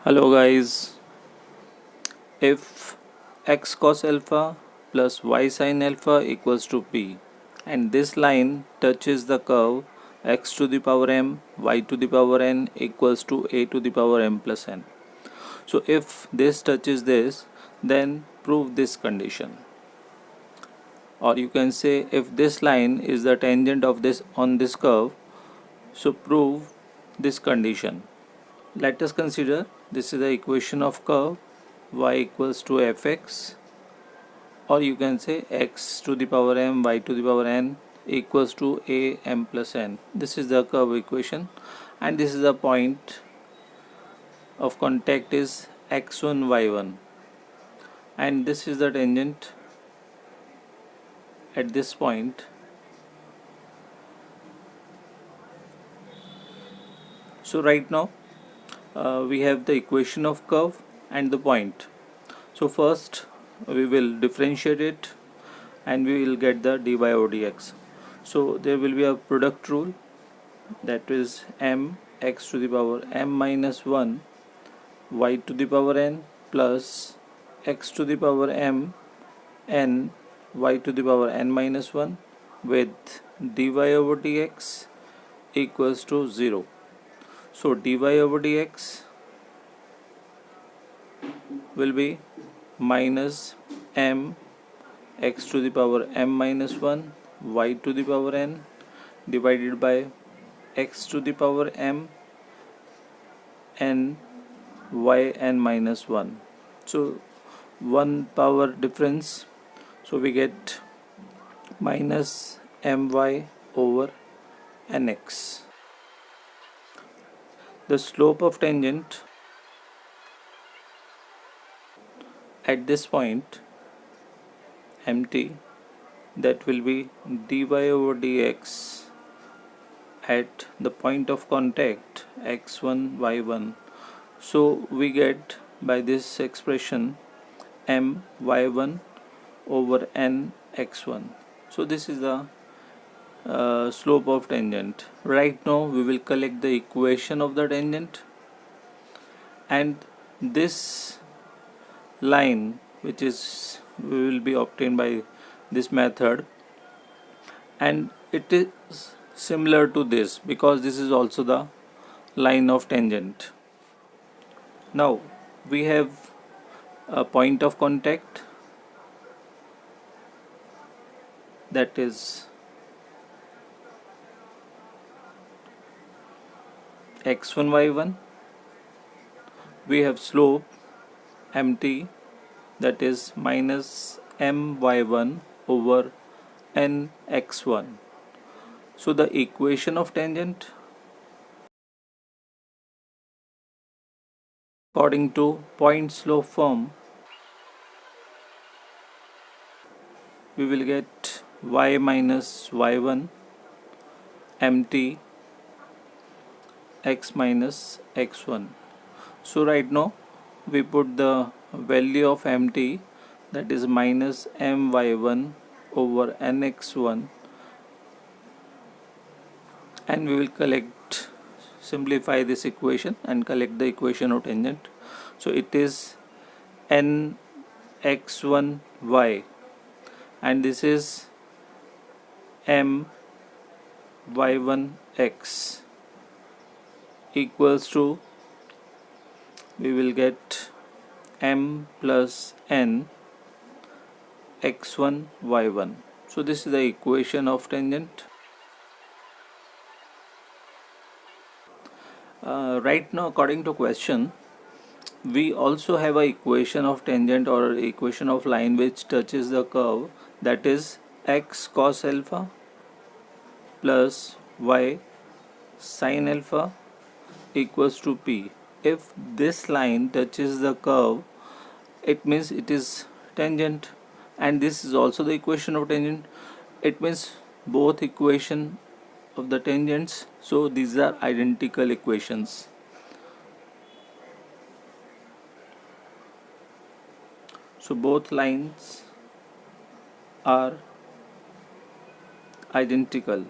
Hello guys, if x cos alpha plus y sin alpha equals to p and this line touches the curve x to the power m y to the power n equals to a to the power m plus n. So if this touches this, then prove this condition. Or you can say if this line is the tangent of this on this curve, so prove this condition. Let us consider this is the equation of curve y equals to fx, or you can say x to the power m y to the power n equals to a m plus n. This is the curve equation, and this is the point of contact is x1 y1, and this is the tangent at this point. So right now we have the equation of curve and the point. So first we will differentiate it and we will get the dy over dx. So there will be a product rule, that is m x to the power m minus 1 y to the power n plus x to the power m n y to the power n minus 1 with dy over dx equals to 0. So dy over dx will be minus m x to the power m minus 1 y to the power n divided by x to the power m n y n minus 1. So one power difference, so we get minus my over nx. The slope of tangent at this point mt, that will be dy over dx at the point of contact x1 y1. So we get by this expression m y1 over n x1. So this is the slope of tangent. Right now we will collect the equation of the tangent, and this line which is will be obtained by this method, and it is similar to this because this is also the line of tangent. Now we have a point of contact, that is x1 y1. We have slope mt, that is minus my1 over n x1. So the equation of tangent according to point slope form, we will get y minus y1 mt x minus x1. So right now we put the value of mt, that is minus my1 over nx1, and we will simplify this equation and collect the equation of tangent. So it is n x1 y, and this is m y1 x equals to, we will get m plus n x1 y1. So this is the equation of tangent. Right now according to question, we also have a equation of tangent or equation of line which touches the curve, that is x cos alpha plus y sin alpha equals to p. If this line touches the curve, it means it is tangent, and this is also the equation of tangent. It means both equation of the tangents, so these are identical equations. So both lines are identical.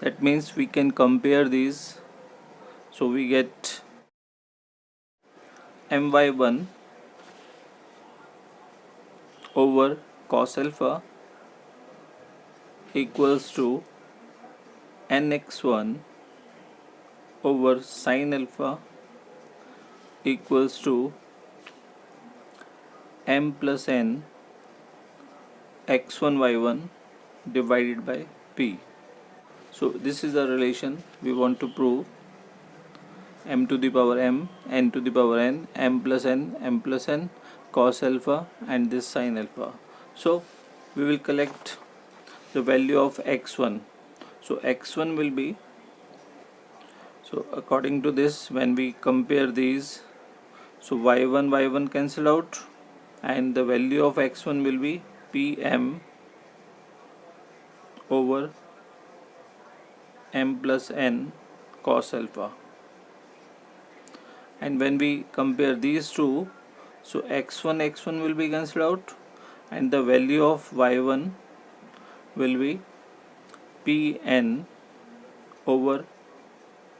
That means we can compare these So we get my1 over cos alpha equals to nx1 over sin alpha equals to m plus n x1 y1 divided by p. So this is the relation we want to prove: m to the power m, n to the power n, m plus n cos alpha and this sin alpha. So we will collect the value of x1. So x1 will be, so according to this, when we compare these, so y1 cancel out, and the value of x1 will be pm over m plus n cos alpha. And when we compare these two, so x1 will be cancelled out, and the value of y1 will be pn over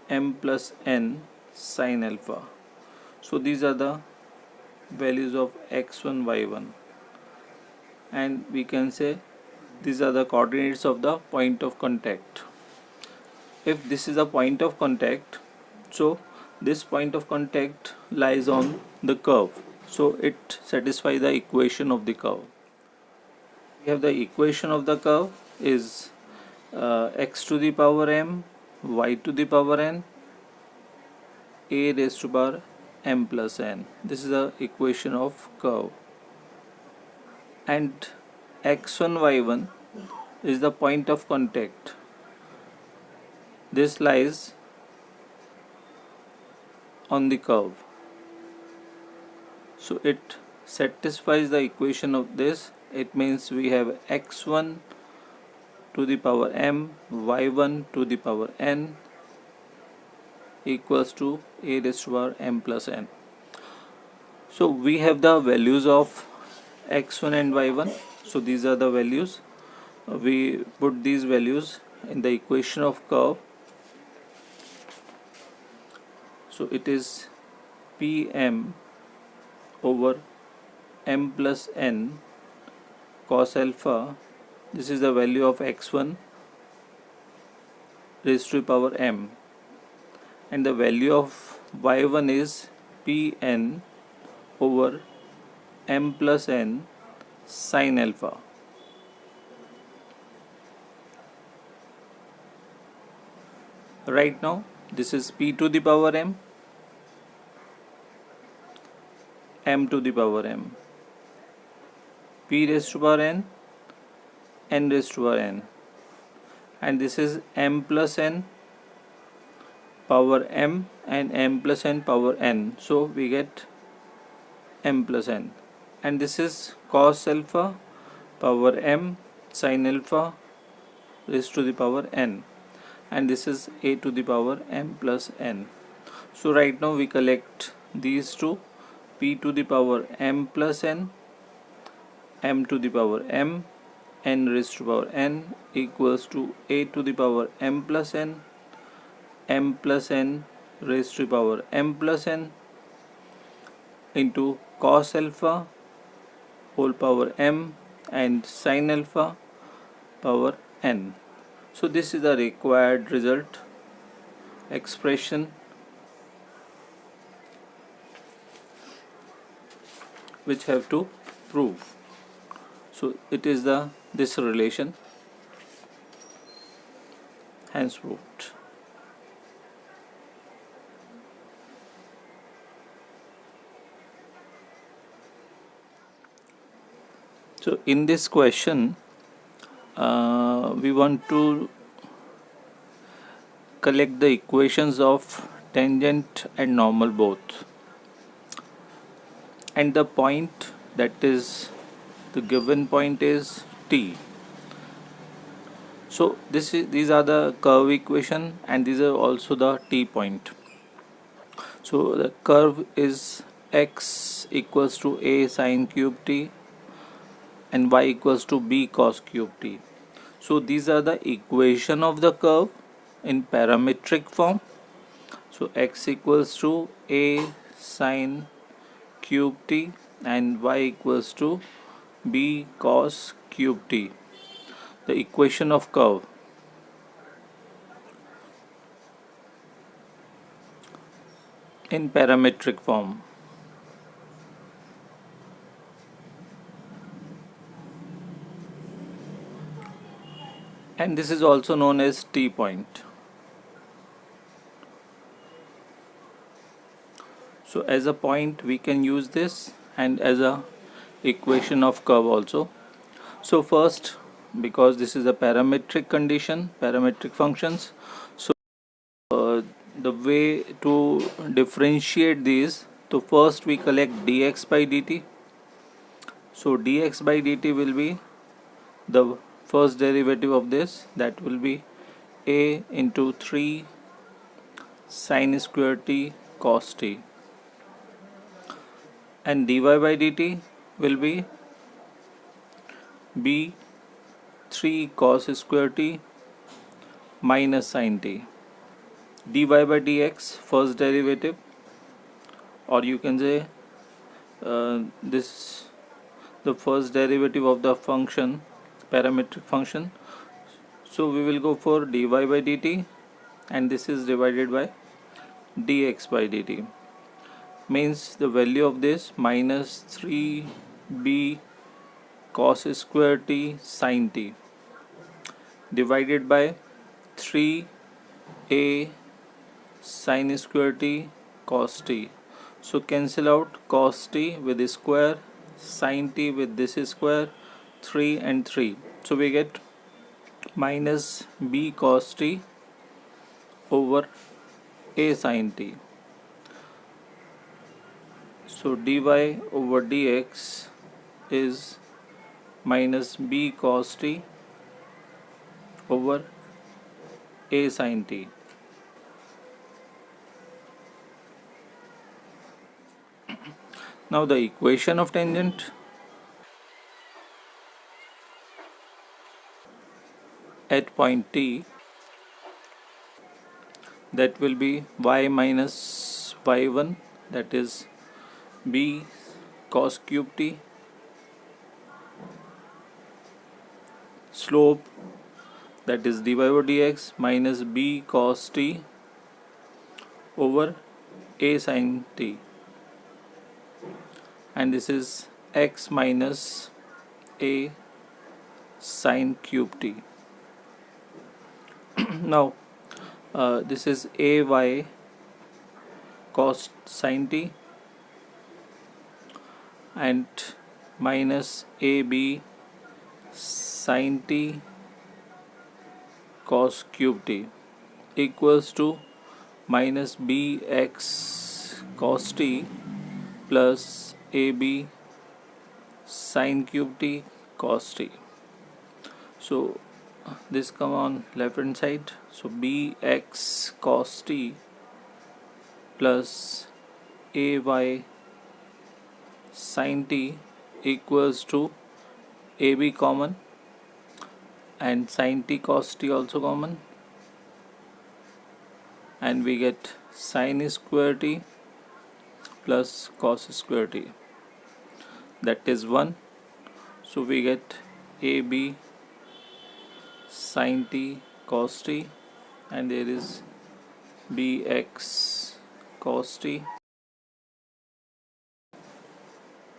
m plus n sin alpha. So these are the values of x1 y1, and we can say these are the coordinates of the point of contact. If this is a point of contact, so this point of contact lies on the curve, so it satisfies the equation of the curve. We have the equation of the curve is x to the power m, y to the power n, a raised to power m plus n. This is the equation of curve, and x1 y1 is the point of contact. This lies on the curve, so it satisfies the equation of this. It means we have x1 to the power m, y1 to the power n equals to a raised to power m plus n. So we have the values of x1 and y1. So these are the values. We put these values in the equation of curve. So it is pm over m plus n cos alpha. This is the value of x1 raised to the power m, and the value of y1 is pn over m plus n sin alpha. Right now this is p to the power m, m to the power m, p raised to power n, n raised to power n, and this is m plus n power m and m plus n power n. So we get m plus n, and this is cos alpha power m sin alpha raised to the power n, and this is a to the power m plus n. So right now we collect these two: p to the power m plus n, m to the power m, n raised to power n equals to a to the power m plus n, m plus n raised to the power m plus n into cos alpha whole power m and sin alpha power n. So this is the required result expression which have to prove. So it is this relation, hence proved. So in this question we want to collect the equations of tangent and normal both, and the point, that is the given point, is t. So these are the curve equation, and these are also the t point. So the curve is x equals to a sine cube t and y equals to b cos cube t. So these are the equation of the curve in parametric form. So So x equals to a sine cube t and y equals to b cos cube t. The equation of curve. In parametric form. And this is also known as t point. So as a point we can use this, and as a equation of curve also. So first, because this is a parametric condition, parametric functions, so the way to differentiate these, so first we collect dx by dt. So dx by dt will be the first derivative of this, that will be a into 3 sin square t cos t, and dy by dt will be b 3 cos square t minus sin t. Dy by dx, first derivative, or you can say this the first derivative of the function, parametric function. So we will go for dy by dt, and this is divided by dx by dt, means the value of this minus 3b cos square t sin t divided by 3a sin square t cos t. So cancel out cos t with the square, sin t with this square, 3 and 3. So we get minus b cos t over a sin t. So dy over dx is minus b cos t over a sin t. Now the equation of tangent. At point t, that will be y minus y1, that is b cos cube t. Slope, that is dy over dx minus b cos t over a sin t, and this is x minus a sin cube t. Now this is ay cos sin t and minus ab sin t cos cube t equals to minus bx cos t plus ab sin cube t cos t. So this come on left hand side, so bx cos t plus ay sin t equals to ab common and sin t cos t also common, and we get sin square t plus cos square t, that is 1. So we get ab sin t cos t, and there is bx cos t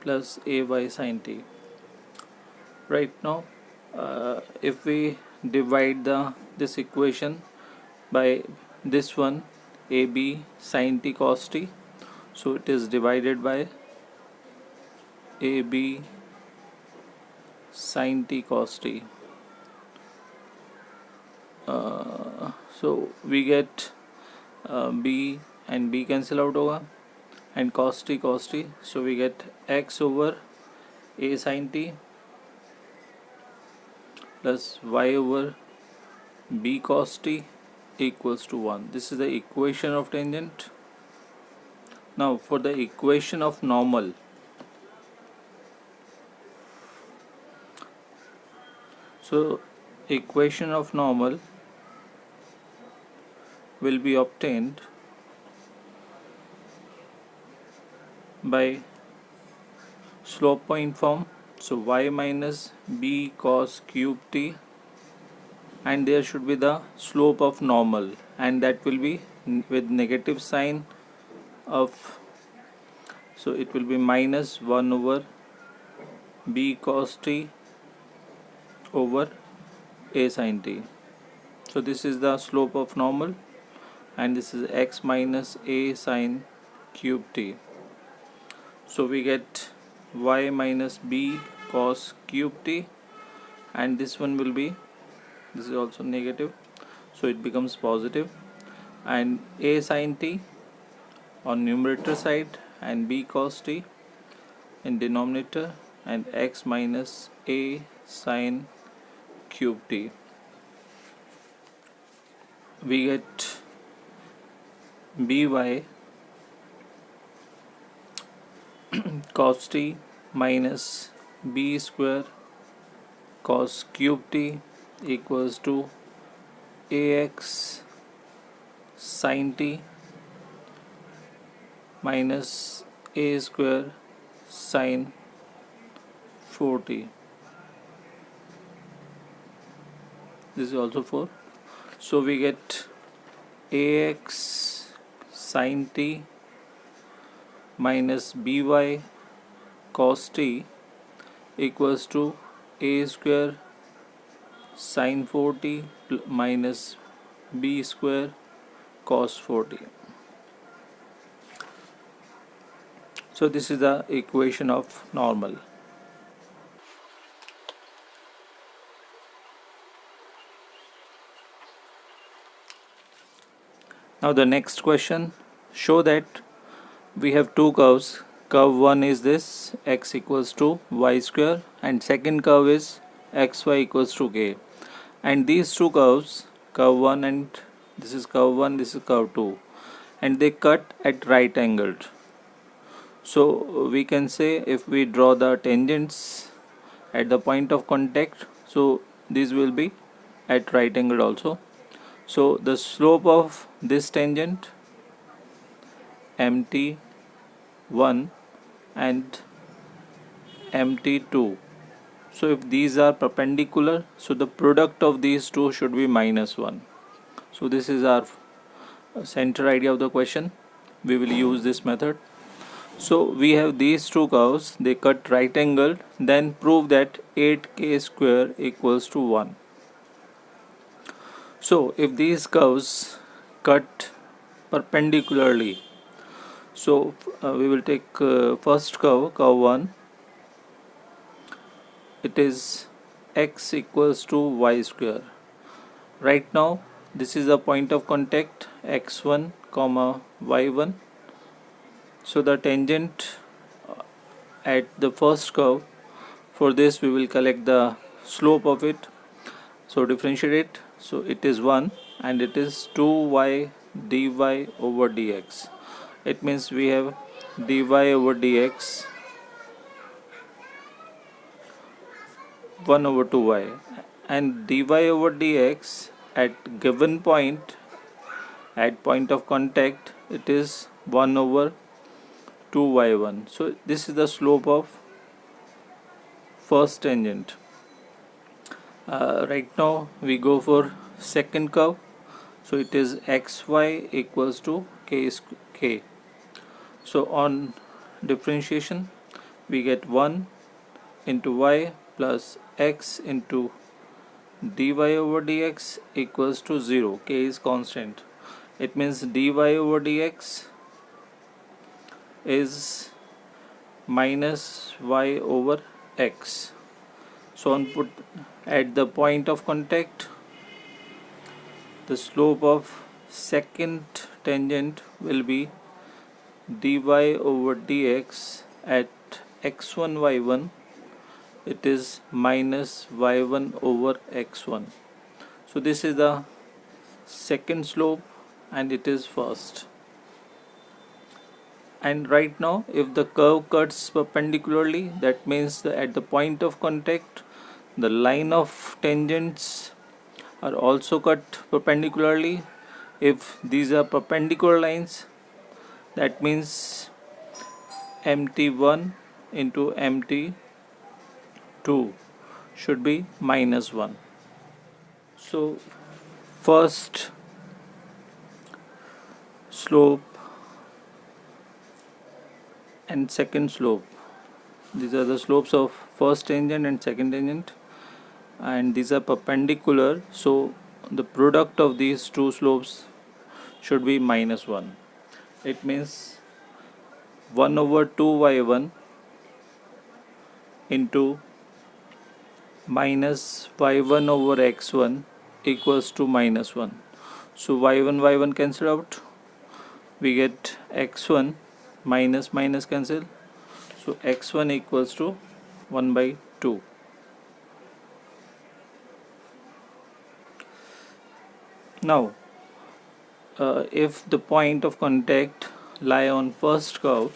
plus ay sin t. Right now if we divide this equation by this one, ab sin t cos t, so it is divided by ab sin t cos t. So we get b and b cancel out होगा, and cos t, so we get x over a sin t plus y over b cos t equals to 1. This is the equation of tangent. Now for the equation of normal, so equation of normal will be obtained by slope point form. So y minus b cos cube t, and there should be the slope of normal, and that will be with negative sign of, so it will be minus 1 over b cos t over a sin t. So this is the slope of normal, and this is x minus a sin cube t. So we get y minus b cos cube t, and this one will be, this is also negative, so it becomes positive, and a sin t on numerator side and b cos t in denominator, and x minus a sin cube t. We get by cos t minus b square cos cube t equals to ax sin t minus a square sin 4t. This is also 4. So we get ax sin t minus by cos t equals to a square sin 4t minus b square cos 4t. So this is the equation of normal. Now the next question, show that we have two curves. Curve 1 is this, x equals to y square, and second curve is xy equals to k. And these two curves, curve 1 and this is curve 1, this is curve 2, and they cut at right angled. So we can say, if we draw the tangents at the point of contact, so these will be at right angle also. So the slope of this tangent mt1 and mt2, so if these are perpendicular, so the product of these two should be -1. So this is our center idea of the question. We will use this method. So we have these two curves, they cut right angled, then prove that 8k square equals to 1. So if these curves cut perpendicularly, so we will take first curve, curve 1, it is x equals to y square. Right now this is the point of contact x1 comma y1. So the tangent at the first curve, for this we will collect the slope of it, so differentiate it, so it is 1 and it is 2y dy over dx. It means we have dy over dx 1 over 2y, and dy over dx at given point, at point of contact, it is 1 over 2y1. So this is the slope of first tangent. Right now we go for second curve, so it is xy equals to k. So on differentiation we get 1 into y plus x into dy over dx equals to 0. K is constant. It means dy over dx is minus y over x. So on put at the point of contact, the slope of second tangent will be dy over dx at x1 y1, it is minus y1 over x1. So this is the second slope and it is first. And right now if the curve cuts perpendicularly, that means that at the point of contact the line of tangents are also cut perpendicularly. If these are perpendicular lines, that means mt1 into mt2 should be -1. So first slope and second slope, these are the slopes of first tangent and second tangent, and these are perpendicular, so the product of these two slopes should be -1. It means 1/2y1 into minus y1/x1 equals to -1. So y1 cancel out, we get x1, minus minus cancel, so x1 equals to 1/2. Now if the point of contact lie on first curve,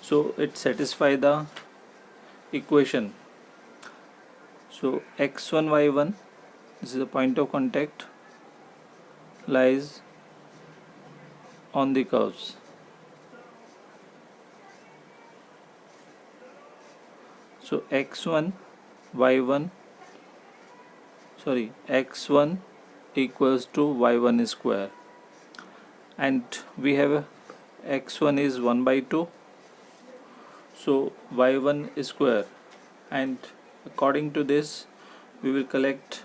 so it satisfy the equation. So x1 y1, this is the point of contact, lies on the curves. So x1 equals to y1 square, and we have x1 is 1/2, so y1 square, and according to this we will collect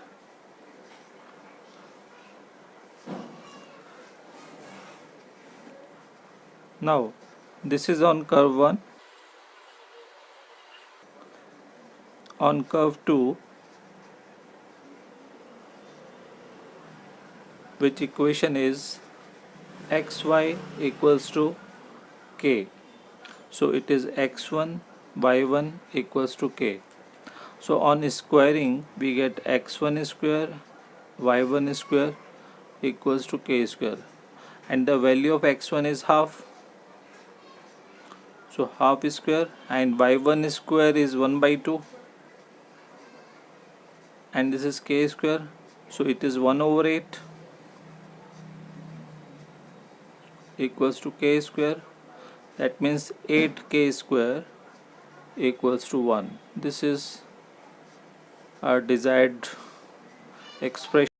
now. This is on curve 1. On curve 2, which equation is xy equals to k, so it is x1 y1 equals to k. So on squaring we get x1 square y1 square equals to k square, and the value of x1 is half, so half square, and y1 square is 1/2, and this is k square, so it is 1/8 equals to k square. That means 8k square equals to 1. This is our desired expression.